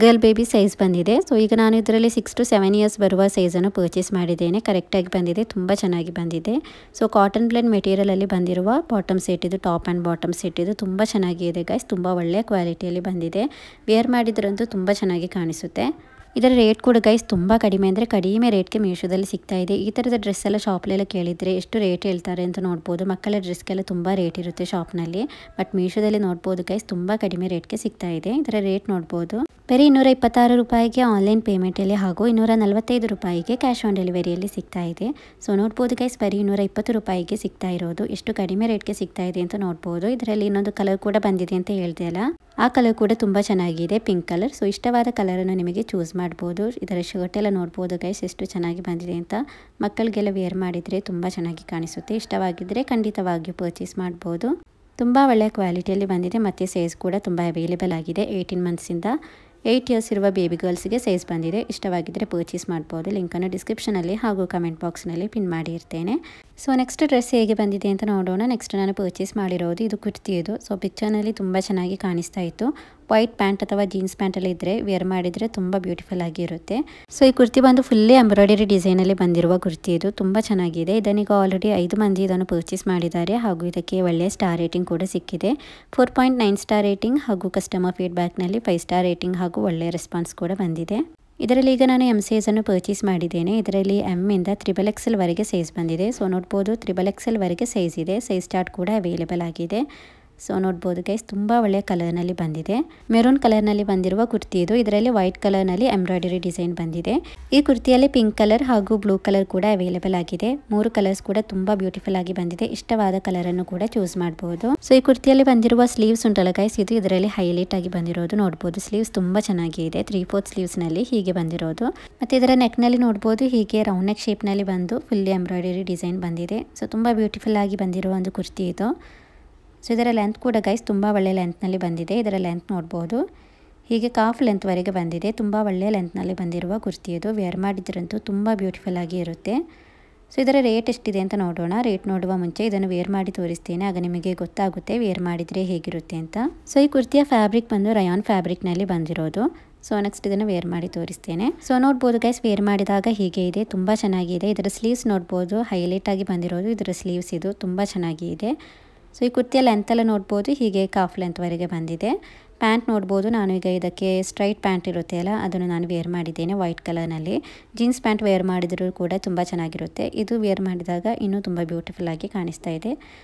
ಗರ್ಲ್ ಬೇಬಿ ಸೈಜ್ ಬಂದಿದೆ. ಸೊ ಈಗ ನಾನು ಇದರಲ್ಲಿ 6 to 7 ಇಯರ್ಸ್ ಬರುವ ಸೈಜನ್ನು ಪರ್ಚೇಸ್ ಮಾಡಿದ್ದೇನೆ, ಕರೆಕ್ಟಾಗಿ ಬಂದಿದೆ, ತುಂಬ ಚೆನ್ನಾಗಿ ಬಂದಿದೆ. ಸೊ ಕಾಟನ್ ಬ್ಲೆಂಡ್ ಮೆಟೀರಿಯಲಲ್ಲಿ ಬಂದಿರುವ ಬಾಟಮ್ ಸೆಟ್ ಇದು, ಟಾಪ್ ಆ್ಯಂಡ್ ಬಾಟಮ್ ಸೆಟ್ ಇದು. ತುಂಬ ಚೆನ್ನಾಗಿದೆ ಗೈಸ್, ತುಂಬ ಒಳ್ಳೆಯ ಕ್ವಾಲಿಟಿಯಲ್ಲಿ ಬಂದಿದೆ. ವೇರ್ ಮಾಡಿದ್ರಂತೂ ತುಂಬ ಚೆನ್ನಾಗಿ ಕಾಣಿಸುತ್ತೆ. ಇದರ ರೇಟ್ ಕೂಡ ಗೈಸ್ ತುಂಬ ಕಡಿಮೆ ಅಂದರೆ ಕಡಿಮೆ ರೇಟ್ಗೆ ಮೀಶೋದಲ್ಲಿ ಸಿಗ್ತಾ ಇದೆ. ಈ ಥರದ ಡ್ರೆಸ್ ಎಲ್ಲ ಶಾಪ್ಲೆಲ್ಲ ಕೇಳಿದರೆ ಎಷ್ಟು ರೇಟ್ ಹೇಳ್ತಾರೆ ಅಂತ ನೋಡ್ಬೋದು. ಮಕ್ಕಳ ಡ್ರೆಸ್ಗೆಲ್ಲ ತುಂಬ ರೇಟ್ ಇರುತ್ತೆ ಶಾಪ್ನಲ್ಲಿ, ಬಟ್ ಮೀಶೋದಲ್ಲಿ ನೋಡ್ಬೋದು ಗೈಸ್ ತುಂಬ ಕಡಿಮೆ ರೇಟ್ಗೆ ಸಿಗ್ತಾ ಇದೆ. ಇದರ ರೇಟ್ ನೋಡ್ಬೋದು, ಬರೀ 226 ರೂಪಾಯಿಗೆ ಆನ್ಲೈನ್ ಪೇಮೆಂಟಲ್ಲಿ ಹಾಗೂ 245 ರೂಪಾಯಿಗೆ ಕ್ಯಾಶ್ ಆನ್ ಡೆಲಿವರಿಯಲ್ಲಿ ಸಿಗ್ತಾ ಇದೆ. ಸೊ ನೋಡ್ಬೋದು ಗೈಸ್, ಬರೀ 220 ರೂಪಾಯಿಗೆ ಸಿಗ್ತಾ ಇರೋದು, ಎಷ್ಟು ಕಡಿಮೆ ರೇಟ್ಗೆ ಸಿಗ್ತಾ ಇದೆ ಅಂತ ನೋಡ್ಬೋದು. ಇದರಲ್ಲಿ ಇನ್ನೊಂದು ಕಲರ್ ಕೂಡ ಬಂದಿದೆ ಅಂತ ಹೇಳ್ದೆ ಅಲ್ಲ, ಆ ಕಲರ್ ಕೂಡ ತುಂಬ ಚೆನ್ನಾಗಿದೆ, ಪಿಂಕ್ ಕಲರ್. ಸೊ ಇಷ್ಟವಾದ ಕಲರನ್ನು ನಿಮಗೆ ಚೂಸ್ ಮಾಡ್ಬೋದು. ಇದರ ಶರ್ಟ್ ಎಲ್ಲ ನೋಡ್ಬೋದು ಗೈಸ್ ಎಷ್ಟು ಚೆನ್ನಾಗಿ ಬಂದಿದೆ ಅಂತ. ಮಕ್ಕಳಿಗೆಲ್ಲ ವೇರ್ ಮಾಡಿದರೆ ತುಂಬ ಚೆನ್ನಾಗಿ ಕಾಣಿಸುತ್ತೆ. ಇಷ್ಟವಾಗಿದ್ದರೆ ಖಂಡಿತವಾಗಿಯೂ ಪರ್ಚೇಸ್ ಮಾಡ್ಬೋದು. ತುಂಬ ಒಳ್ಳೆಯ ಕ್ವಾಲಿಟಿಯಲ್ಲಿ ಬಂದಿದೆ ಮತ್ತು ಸೈಜ್ ಕೂಡ ತುಂಬ ಅವೈಲೇಬಲ್ ಆಗಿದೆ. 18 ಮಂತ್ಸಿಂದ 8 ಇಯರ್ಸ್ ಇರುವ ಬೇಬಿ ಗರ್ಲ್ಸ್ಗೆ ಸೈಜ್ ಬಂದಿದೆ. ಇಷ್ಟವಾಗಿದ್ದರೆ ಪರ್ಚೇಸ್ ಮಾಡ್ಬೋದು. ಲಿಂಕನ್ನು ಡಿಸ್ಕ್ರಿಪ್ಷನಲ್ಲಿ ಹಾಗೂ ಕಮೆಂಟ್ ಬಾಕ್ಸ್ನಲ್ಲಿ ಪಿನ್ ಮಾಡಿರ್ತೇನೆ. ಸೊ ನೆಕ್ಸ್ಟ್ ಡ್ರೆಸ್ ಹೇಗೆ ಬಂದಿದೆ ಅಂತ ನೋಡೋಣ. ನೆಕ್ಸ್ಟ್ ನಾನು ಪರ್ಚೇಸ್ ಮಾಡಿರೋದು ಇದು ಕುರ್ತಿ. ಇದು ಸೊ ಪಿಕ್ಚರ್ನಲ್ಲಿ ತುಂಬ ಚೆನ್ನಾಗಿ ಕಾಣಿಸ್ತಾ ಇತ್ತು. ವೈಟ್ ಪ್ಯಾಂಟ್ ಅಥವಾ ಜೀನ್ಸ್ ಪ್ಯಾಂಟಲ್ಲಿ ಇದ್ದರೆ ವೇರ್ ಮಾಡಿದರೆ ತುಂಬ ಬ್ಯೂಟಿಫುಲ್ ಆಗಿರುತ್ತೆ. ಸೊ ಈ ಕುರ್ತಿ ಬಂದು ಫುಲ್ಲಿ ಎಂಬ್ರಾಯ್ಡರಿ ಡಿಸೈನಲ್ಲಿ ಬಂದಿರುವ ಕುರ್ತಿ. ಇದು ತುಂಬ ಚೆನ್ನಾಗಿದೆ. ಇದನ್ನೀಗ ಆಲ್ರೆಡಿ 5 ಮಂದಿ ಇದನ್ನು ಪರ್ಚೇಸ್ ಮಾಡಿದ್ದಾರೆ ಹಾಗೂ ಇದಕ್ಕೆ ಒಳ್ಳೆಯ ಸ್ಟಾರ್ ರೇಟಿಂಗ್ ಕೂಡ ಸಿಕ್ಕಿದೆ. 4.9 ಸ್ಟಾರ್ ರೇಟಿಂಗ್ ಹಾಗೂ ಕಸ್ಟಮರ್ ಫೀಡ್ಬ್ಯಾಕ್ನಲ್ಲಿ 5 ಸ್ಟಾರ್ ರೇಟಿಂಗ್ ಹಾಗೂ ಒಳ್ಳೆಯ ರೆಸ್ಪಾನ್ಸ್ ಕೂಡ ಬಂದಿದೆ. ಇದರಲ್ಲಿ ಈಗ ನಾನು ಎಮ್ ಸೈಜನ್ನು ಪರ್ಚೇಸ್ ಮಾಡಿದ್ದೇನೆ. ಇದರಲ್ಲಿ ಎಮ್ಮಿಂದ XXL ವರೆಗೆ ಸೈಜ್ ಬಂದಿದೆ. ಸೊ ನೋಡ್ಬೋದು XXL ವರೆಗೆ ಸೈಜ್ ಇದೆ. ಸೈಜ್ ಚಾರ್ಟ್ ಕೂಡ ಅವೈಲೇಬಲ್ ಆಗಿದೆ. ಸೊ ನೋಡ್ಬೋದು ಗೈಸ್ ತುಂಬ ಒಳ್ಳೆಯ ಕಲರ್ನಲ್ಲಿ ಬಂದಿದೆ. ಮೆರೂನ್ ಕಲರ್ನಲ್ಲಿ ಬಂದಿರುವ ಕುರ್ತಿ ಇದು. ಇದರಲ್ಲಿ ವೈಟ್ ಕಲರ್ನಲ್ಲಿ ಎಂಬ್ರಾಯ್ಡರಿ ಡಿಸೈನ್ ಬಂದಿದೆ. ಈ ಕುರ್ತಿಯಲ್ಲಿ ಪಿಂಕ್ ಕಲರ್ ಹಾಗೂ ಬ್ಲೂ ಕಲರ್ ಕೂಡ ಅವೈಲೇಬಲ್ ಆಗಿದೆ. 3 ಕಲರ್ಸ್ ಕೂಡ ತುಂಬ ಬ್ಯೂಟಿಫುಲ್ ಆಗಿ ಬಂದಿದೆ. ಇಷ್ಟವಾದ ಕಲರನ್ನು ಕೂಡ ಚೂಸ್ ಮಾಡಬಹುದು. ಸೊ ಈ ಕುರ್ತಿಯಲ್ಲಿ ಬಂದಿರುವ ಸ್ಲೀವ್ಸ್ ಉಂಟಲ್ಲ ಗೈಸ್, ಇದು ಇದರಲ್ಲಿ ಹೈಲೈಟ್ ಆಗಿ ಬಂದಿರೋದು ನೋಡ್ಬೋದು. ಸ್ಲೀವ್ಸ್ ತುಂಬ ಚೆನ್ನಾಗಿದೆ. 3/4 ಸ್ಲೀವ್ಸ್ನಲ್ಲಿ ಹೀಗೆ ಬಂದಿರೋದು. ಮತ್ತು ಇದರ ನೆಕ್ನಲ್ಲಿ ನೋಡ್ಬೋದು ಹೀಗೆ ರೌಂಡ್ ನೆಕ್ ಶೇಪ್ನಲ್ಲಿ ಬಂದು ಫುಲ್ಲಿ ಎಂಬ್ರಾಯ್ಡರಿ ಡಿಸೈನ್ ಬಂದಿದೆ. ಸೊ ತುಂಬ ಬ್ಯೂಟಿಫುಲ್ ಆಗಿ ಬಂದಿರುವ ಒಂದು ಕುರ್ತಿ ಇದು. ಸೊ ಇದರ ಲೆಂತ್ ಕೂಡ ಗೈಸ್ ತುಂಬ ಒಳ್ಳೆಯ ಲೆಂತ್ನಲ್ಲಿ ಬಂದಿದೆ. ಇದರ ಲೆಂತ್ ನೋಡ್ಬೋದು ಹೀಗೆ ಕಾಫ್ ಲೆಂತ್ವರೆಗೆ ಬಂದಿದೆ. ತುಂಬ ಒಳ್ಳೆಯ ಲೆಂತ್ನಲ್ಲಿ ಬಂದಿರುವ ಕುರ್ತಿ ಇದು. ವೇರ್ ಮಾಡಿದ್ರಂತೂ ತುಂಬ ಬ್ಯೂಟಿಫುಲ್ ಆಗಿ ಇರುತ್ತೆ. ಸೊ ಇದರ ರೇಟ್ ಎಷ್ಟಿದೆ ಅಂತ ನೋಡೋಣ. ರೇಟ್ ನೋಡುವ ಮುಂಚೆ ಇದನ್ನು ವೇರ್ ಮಾಡಿ ತೋರಿಸ್ತೇನೆ, ಆಗ ನಿಮಗೆ ಗೊತ್ತಾಗುತ್ತೆ ವೇರ್ ಮಾಡಿದರೆ ಹೇಗಿರುತ್ತೆ ಅಂತ. ಸೊ ಈ ಕುರ್ತಿಯ ಫ್ಯಾಬ್ರಿಕ್ ಬಂದು ರಯಾನ್ ಫ್ಯಾಬ್ರಿಕ್ನಲ್ಲಿ ಬಂದಿರೋದು. ಸೊ ನೆಕ್ಸ್ಟ್ ಇದನ್ನು ವೇರ್ ಮಾಡಿ ತೋರಿಸ್ತೇನೆ. ಸೊ ನೋಡ್ಬೋದು ಗೈಸ್ ವೇರ್ ಮಾಡಿದಾಗ ಹೀಗೆ ಇದೆ, ತುಂಬ ಚೆನ್ನಾಗಿದೆ. ಇದರ ಸ್ಲೀವ್ಸ್ ನೋಡ್ಬೋದು ಹೈಲೈಟ್ ಆಗಿ ಬಂದಿರೋದು. ಇದರ ಸ್ಲೀವ್ಸ್ ಇದು ತುಂಬ ಚೆನ್ನಾಗಿದೆ. ಸೊ ಈ ಕುರ್ತಿಯ ಲೆಂತೆಲ್ಲ ನೋಡ್ಬೋದು ಹೀಗೆ ಕಾಫ್ ಲೆಂತ್ವರೆಗೆ ಬಂದಿದೆ. ಪ್ಯಾಂಟ್ ನೋಡ್ಬೋದು, ನಾನು ಈಗ ಇದಕ್ಕೆ ಸ್ಟ್ರೈಟ್ ಪ್ಯಾಂಟ್ ಇರುತ್ತೆ ಅಲ್ಲ ಅದನ್ನು ನಾನು ವೇರ್ ಮಾಡಿದ್ದೇನೆ ವೈಟ್ ಕಲರ್ನಲ್ಲಿ. ಜೀನ್ಸ್ ಪ್ಯಾಂಟ್ ವೇರ್ ಮಾಡಿದರೂ ಕೂಡ ತುಂಬ ಚೆನ್ನಾಗಿರುತ್ತೆ. ಇದು ವೇರ್ ಮಾಡಿದಾಗ ಇನ್ನೂ ತುಂಬ ಬ್ಯೂಟಿಫುಲ್ ಆಗಿ ಕಾಣಿಸ್ತಾ ಇದೆ.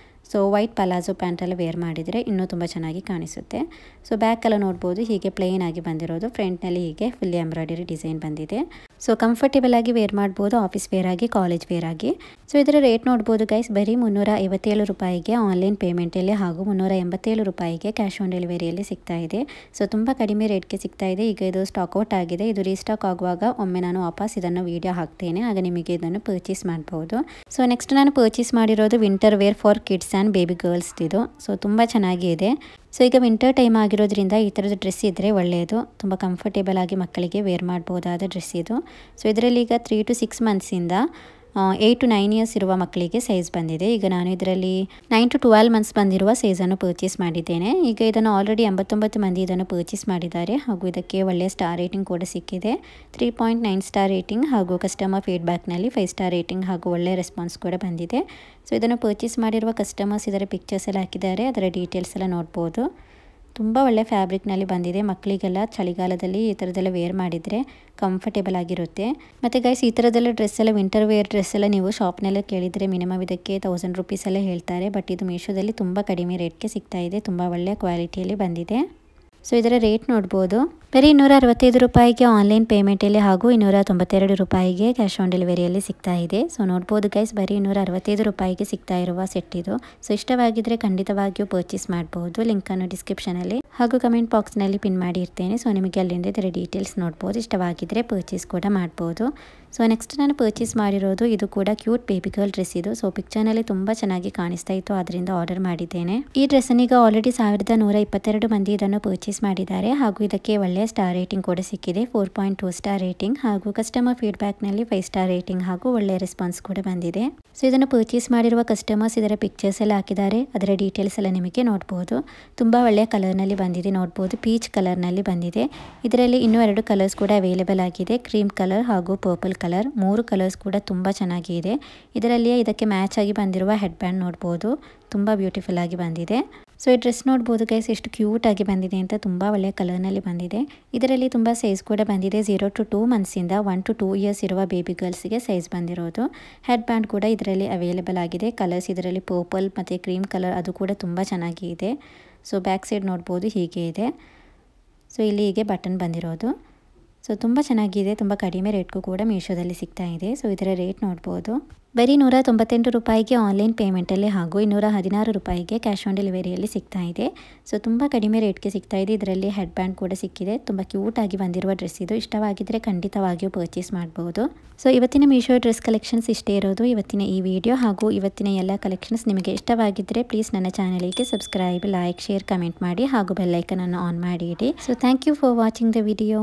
ಸೊ ವೈಟ್ ಪಲಾಜೋ ಪ್ಯಾಂಟೆಲ್ಲ ವೇರ್ ಮಾಡಿದರೆ ಇನ್ನೂ ತುಂಬ ಚೆನ್ನಾಗಿ ಕಾಣಿಸುತ್ತೆ. ಸೊ ಬ್ಯಾಕೆಲ್ಲ ನೋಡ್ಬೋದು ಹೀಗೆ ಪ್ಲೇನ್ ಆಗಿ ಬಂದಿರೋದು. ಫ್ರಂಟ್ನಲ್ಲಿ ಹೀಗೆ ಫುಲ್ಲಿ ಎಂಬ್ರಾಯ್ಡರಿ ಡಿಸೈನ್ ಬಂದಿದೆ. ಸೊ ಕಂಫರ್ಟೇಬಲ್ ಆಗಿ ವೇರ್ ಮಾಡ್ಬೋದು, ಆಫೀಸ್ ವೇರ್ ಆಗಿ, ಕಾಲೇಜ್ ವೇರ್ ಆಗಿ. ಸೊ ಇದರ ರೇಟ್ ನೋಡ್ಬೋದು ಗೈಸ್ ಬರೀ 357 ರೂಪಾಯಿಗೆ ಆನ್ಲೈನ್ ಪೇಮೆಂಟಲ್ಲಿ ಹಾಗೂ 387 ರೂಪಾಯಿಗೆ ಕ್ಯಾಶ್ ಆನ್ ಡೆಲಿವರಿಯಲ್ಲಿ ಸಿಗ್ತಾ ಇದೆ. ಸೊ ತುಂಬ ಕಡಿಮೆ ರೇಟ್ಗೆ ಸಿಗ್ತಾ ಇದೆ. ಈಗ ಇದು ಸ್ಟಾಕ್ ಔಟ್ ಆಗಿದೆ. ಇದು ರೀಸ್ಟಾಕ್ ಆಗುವಾಗ ಒಮ್ಮೆ ನಾನು ವಾಪಸ್ ಇದನ್ನು ವಿಡಿಯೋ ಹಾಕ್ತೇನೆ, ಆಗ ನಿಮಗೆ ಇದನ್ನು ಪರ್ಚೇಸ್ ಮಾಡ್ಬೋದು. ಸೊ ನೆಕ್ಸ್ಟ್ ನಾನು ಪರ್ಚೇಸ್ ಮಾಡಿರೋದು winter wear for kids and baby girls ಇದು. ಸೊ ತುಂಬ ಚೆನ್ನಾಗಿ ಇದೆ. ಸೊ ಈಗ ವಿಂಟರ್ ಟೈಮ್ ಆಗಿರೋದ್ರಿಂದ ಈ ಥರದ ಡ್ರೆಸ್ ಇದ್ದರೆ ಒಳ್ಳೆಯದು. ತುಂಬ ಕಂಫರ್ಟೇಬಲ್ ಆಗಿ ಮಕ್ಕಳಿಗೆ ವೇರ್ ಮಾಡ್ಬೋದಾದ ಡ್ರೆಸ್ ಇದು. ಸೊ ಇದರಲ್ಲಿ ಈಗ 3 to 6 ಮಂತ್ಸಿಂದ 8 to 9 ಇಯರ್ಸ್ ಇರುವ ಮಕ್ಕಳಿಗೆ ಸೈಜ್ ಬಂದಿದೆ. ಈಗ ನಾನು ಇದರಲ್ಲಿ 9 to 12 ಮಂತ್ಸ್ ಬಂದಿರುವ ಸೈಜನ್ನು ಪರ್ಚೇಸ್ ಮಾಡಿದ್ದೇನೆ. ಈಗ ಇದನ್ನು ಆಲ್ರೆಡಿ 89 ಮಂದಿ ಇದನ್ನು ಪರ್ಚೇಸ್ ಮಾಡಿದ್ದಾರೆ ಹಾಗೂ ಇದಕ್ಕೆ ಒಳ್ಳೆಯ ಸ್ಟಾರ್ ರೇಟಿಂಗ್ ಕೂಡ ಸಿಕ್ಕಿದೆ. 3.9 ಸ್ಟಾರ್ ರೇಟಿಂಗ್ ಹಾಗೂ ಕಸ್ಟಮರ್ ಫೀಡ್ಬ್ಯಾಕ್ನಲ್ಲಿ 5 ಸ್ಟಾರ್ ರೇಟಿಂಗ್ ಹಾಗೂ ಒಳ್ಳೆಯ ರೆಸ್ಪಾನ್ಸ್ ಕೂಡ ಬಂದಿದೆ. ಸೊ ಇದನ್ನು ಪರ್ಚೇಸ್ ಮಾಡಿರುವ ಕಸ್ಟಮರ್ಸ್ ಇದರ ಪಿಕ್ಚರ್ಸ್ ಎಲ್ಲ ಹಾಕಿದ್ದಾರೆ, ಅದರ ಡೀಟೇಲ್ಸ್ ಎಲ್ಲ ನೋಡ್ಬೋದು. ತುಂಬ ಒಳ್ಳೆ ಫ್ಯಾಬ್ರಿಕ್ನಲ್ಲಿ ಬಂದಿದೆ. ಮಕ್ಕಳಿಗೆಲ್ಲ ಚಳಿಗಾಲದಲ್ಲಿ ಈ ಥರದ್ದೆಲ್ಲ ವೇರ್ ಮಾಡಿದರೆ ಕಂಫರ್ಟೇಬಲ್ ಆಗಿರುತ್ತೆ. ಮತ್ತು ಗೈಸ್ ಈ ಥರದ್ದೆಲ್ಲ ಡ್ರೆಸ್ ಎಲ್ಲ ವಿಂಟರ್ ವೇರ್ ಡ್ರೆಸ್ ಎಲ್ಲ ನೀವು ಶಾಪ್ನೆಲ್ಲ ಕೇಳಿದರೆ ಮಿನಿಮಮ್ ಇದಕ್ಕೆ 1000 ರೂಪೀಸ್ ಎಲ್ಲ ಹೇಳ್ತಾರೆ. ಬಟ್ ಇದು ಮೀಶೋದಲ್ಲಿ ತುಂಬ ಕಡಿಮೆ ರೇಟ್ಗೆ ಸಿಗ್ತಾ ಇದೆ. ತುಂಬ ಒಳ್ಳೆಯ ಕ್ವಾಲಿಟಿಯಲ್ಲಿ ಬಂದಿದೆ. ಸೊ ಇದರ ರೇಟ್ ನೋಡ್ಬೋದು ಬರೀ 265 ರೂಪಾಯಿಗೆ ಆನ್ಲೈನ್ ಪೇಮೆಂಟಲ್ಲಿ ಹಾಗೂ 292 ರೂಪಾಯಿಗೆ ಕ್ಯಾಶ್ ಆನ್ ಡೆಲಿವರಿಯಲ್ಲಿ ಸಿಗ್ತಾ ಇದೆ. ಸೊ ನೋಡ್ಬೋದು ಗೈಸ್ ಬರೀ 265 ರೂಪಾಯಿಗೆ ಸಿಗ್ತಾ ಇರುವ ಸೆಟ್ ಇದು. ಸೊ ಇಷ್ಟವಾಗಿದ್ದರೆ ಖಂಡಿತವಾಗಿಯೂ ಪರ್ಚೇಸ್ ಮಾಡ್ಬೋದು. ಲಿಂಕನ್ನು ಡಿಸ್ಕ್ರಿಪ್ಷನಲ್ಲಿ ಹಾಗೂ ಕಮೆಂಟ್ ಬಾಕ್ಸ್ನಲ್ಲಿ ಪಿನ್ ಮಾಡಿರ್ತೇನೆ. ಸೊ ನಿಮಗೆ ಅಲ್ಲಿಂದ ಇದರ ಡೀಟೇಲ್ಸ್ ನೋಡ್ಬೋದು. ಇಷ್ಟವಾಗಿದ್ದರೆ ಪರ್ಚೇಸ್ ಕೂಡ ಮಾಡ್ಬೋದು. ಸೊ ನೆಕ್ಸ್ಟ್ ನಾನು ಪರ್ಚೇಸ್ ಮಾಡಿರೋದು ಇದು ಕೂಡ ಕ್ಯೂಟ್ ಬೇಬಿ ಗರ್ಲ್ ಡ್ರೆಸ್ ಇದು. ಸೊ ಪಿಕ್ಚರ್ನಲ್ಲಿ ತುಂಬ ಚೆನ್ನಾಗಿ ಕಾಣಿಸ್ತಾ ಇತ್ತು, ಅದರಿಂದ ಆರ್ಡರ್ ಮಾಡಿದ್ದೇನೆ. ಈ ಡ್ರೆಸ್ಸನ್ನು ಈಗ ಆಲ್ರೆಡಿ 1122 ಮಂದಿ ಇದನ್ನು ಪರ್ಚೇಸ್ ಮಾಡಿದ್ದಾರೆ ಹಾಗೂ ಇದಕ್ಕೆ ಒಳ್ಳೆಯ ಸ್ಟಾರ್ ರೇಟಿಂಗ್ ಕೂಡ ಸಿಕ್ಕಿದೆ. 4.2 ಸ್ಟಾರ್ ರೇಟಿಂಗ್ ಹಾಗೂ ಕಸ್ಟಮರ್ ಫೀಡ್ಬ್ಯಾಕ್ನಲ್ಲಿ 5 ಸ್ಟಾರ್ ರೇಟಿಂಗ್ ಹಾಗೂ ಒಳ್ಳೆಯ ರೆಸ್ಪಾನ್ಸ್ ಕೂಡ ಬಂದಿದೆ. ಸೊ ಇದನ್ನು ಪರ್ಚೇಸ್ ಮಾಡಿರುವ ಕಸ್ಟಮರ್ಸ್ ಇದರ ಪಿಕ್ಚರ್ಸ್ ಎಲ್ಲ ಹಾಕಿದ್ದಾರೆ, ಅದರ ಡೀಟೇಲ್ಸ್ ಎಲ್ಲ ನಿಮಗೆ ನೋಡ್ಬೋದು. ತುಂಬ ಒಳ್ಳೆಯ ಕಲರ್ನಲ್ಲಿ ಬಂದಿದೆ ನೋಡ್ಬೋದು, ಪೀಚ್ ಕಲರ್ನಲ್ಲಿ ಬಂದಿದೆ. ಇದರಲ್ಲಿ ಇನ್ನೂ 2 ಕಲರ್ಸ್ ಕೂಡ ಅವೈಲೇಬಲ್ ಆಗಿದೆ, ಕ್ರೀಮ್ ಕಲರ್ ಹಾಗೂ ಪರ್ಪಲ್ ಕಲರ್. 3 ಕಲರ್ಸ್ ಕೂಡ ತುಂಬ ಚೆನ್ನಾಗಿದೆ. ಇದರಲ್ಲಿಯೇ ಇದಕ್ಕೆ ಮ್ಯಾಚ್ ಆಗಿ ಬಂದಿರುವ ಹೆಡ್ ಬ್ಯಾಂಡ್ ನೋಡ್ಬೋದು, ತುಂಬ ಬ್ಯೂಟಿಫುಲ್ ಆಗಿ ಬಂದಿದೆ. ಸೊ ಈ ಡ್ರೆಸ್ ನೋಡ್ಬೋದು ಗೈಸ್ ಎಷ್ಟು ಕ್ಯೂಟ್ ಆಗಿ ಬಂದಿದೆ ಅಂತ. ತುಂಬ ಒಳ್ಳೆಯ ಕಲರ್ನಲ್ಲಿ ಬಂದಿದೆ. ಇದರಲ್ಲಿ ತುಂಬ ಸೈಜ್ ಕೂಡ ಬಂದಿದೆ. 0 to 2 ಮಂತ್ಸಿಂದ 1 to 2 ಇಯರ್ಸ್ ಇರುವ ಬೇಬಿ ಗರ್ಲ್ಸ್ಗೆ ಸೈಜ್ ಬಂದಿರೋದು. ಹೆಡ್ ಬ್ಯಾಂಡ್ ಕೂಡ ಇದರಲ್ಲಿ ಅವೈಲೇಬಲ್ ಆಗಿದೆ. ಕಲರ್ಸ್ ಇದರಲ್ಲಿ ಪರ್ಪಲ್ ಮತ್ತು ಕ್ರೀಮ್ ಕಲರ್, ಅದು ಕೂಡ ತುಂಬ ಚೆನ್ನಾಗಿ ಇದೆ. ಸೊ ಬ್ಯಾಕ್ ಸೈಡ್ ನೋಡ್ಬೋದು ಹೀಗೆ ಇದೆ. ಸೊ ಇಲ್ಲಿ ಹೀಗೆ ಬಟನ್ ಬಂದಿರೋದು. ಸೊ ತುಂಬ ಚೆನ್ನಾಗಿದೆ, ತುಂಬ ಕಡಿಮೆ ರೇಟ್ಗೂ ಕೂಡ ಮೀಶೋದಲ್ಲಿ ಸಿಗ್ತಾ ಇದೆ. ಸೊ ಇದರ ರೇಟ್ ನೋಡ್ಬೋದು. ಬರೀ 198 ರೂಪಾಯಿಗೆ ಆನ್ಲೈನ್ ಪೇಮೆಂಟಲ್ಲಿ ಹಾಗೂ 216 ರೂಪಾಯಿಗೆ ಕ್ಯಾಶ್ ಆನ್ ಡೆಲಿವರಿಯಲ್ಲಿ ಸಿಗ್ತಾ ಇದೆ. ಸೊ ತುಂಬ ಕಡಿಮೆ ರೇಟ್ಗೆ ಸಿಗ್ತಾ ಇದೆ. ಇದರಲ್ಲಿ ಹೆಡ್ ಬ್ಯಾಂಡ್ ಕೂಡ ಸಿಕ್ಕಿದೆ. ತುಂಬ ಕ್ಯೂಟಾಗಿ ಬಂದಿರುವ ಡ್ರೆಸ್ ಇದು. ಇಷ್ಟವಾಗಿದ್ದರೆ ಖಂಡಿತವಾಗಿಯೂ ಪರ್ಚೇಸ್ ಮಾಡ್ಬೋದು. ಸೊ ಇವತ್ತಿನ ಮೀಶೋ ಡ್ರೆಸ್ ಕಲೆಕ್ಷನ್ಸ್ ಇಷ್ಟೇ ಇರೋದು. ಇವತ್ತಿನ ಈ ವಿಡಿಯೋ ಹಾಗೂ ಇವತ್ತಿನ ಎಲ್ಲ ಕಲೆಕ್ಷನ್ಸ್ ನಿಮಗೆ ಇಷ್ಟವಾಗಿದ್ದರೆ ಪ್ಲೀಸ್ ನನ್ನ ಚಾನಲಿಗೆ ಸಬ್ಸ್ಕ್ರೈಬ್, ಲೈಕ್, ಶೇರ್, ಕಮೆಂಟ್ ಮಾಡಿ ಹಾಗೂ ಬೆಲ್ ಐಕನ್ ಅನ್ನು ಆನ್ ಮಾಡಿ ಇಡಿ. So thank you for watching the video.